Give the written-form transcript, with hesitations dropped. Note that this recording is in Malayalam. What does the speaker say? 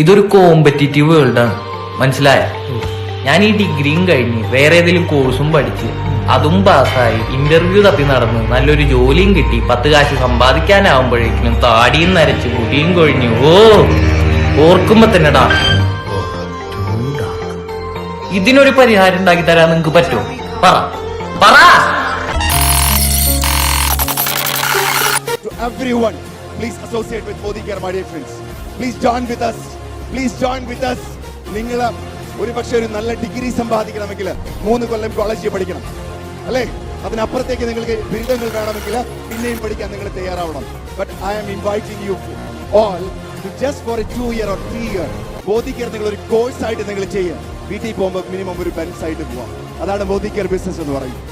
ഇതൊരു കോമ്പറ്റീറ്റീവ് വേൾഡാണ്, മനസ്സിലായ? ഞാൻ ഈ ഡിഗ്രിയും കഴിഞ്ഞ് വേറെ ഏതെങ്കിലും കോഴ്സും പഠിച്ച് അതും പാസ്സായി ഇന്റർവ്യൂ തപ്പി നടന്ന് നല്ലൊരു ജോലിയും കിട്ടി 10 കാശ് സമ്പാദിക്കാനാവുമ്പോഴേക്കും താടിയും നരച്ച് മുടിയും കൊഴിഞ്ഞു. ഓർക്കുമ്പോ തന്നെടാ. ഇതിനൊരു പരിഹാരം ഉണ്ടാക്കി തരാൻ നിങ്ങക്ക് പറ്റുമോ? പറ പറ. Everyone, please associate with Modi Care, my dear friends. Please join with us. Please join with us. നിങ്ങൾ ഒരു പക്ഷേ ഒരു നല്ല ഡിഗ്രി സമ്പാദിക്കണമെങ്കിൽ 3 കൊല്ലം കോളേജിൽ പഠിക്കണം അല്ലേ? അതിനപ്പുറത്തേക്ക് നിങ്ങൾക്ക് ബിരുദങ്ങൾ വേണമെങ്കിൽ പിന്നെയും പഠിക്കാൻ നിങ്ങൾ തയ്യാറാവണം. But I am inviting you all to just for a 2 year or 3 year Modi care നിങ്ങൾ ഒരു കോഴ്സ് ആയിട്ട് നിങ്ങൾ ചെയ്യുക. വീട്ടിൽ പോകുമ്പോൾ മിനിമം ഒരു ബെൻസ് ആയിട്ട് പോവാം. അതാണ് മോദി കെയർ ബിസിനസ് എന്ന് പറയുന്നത്.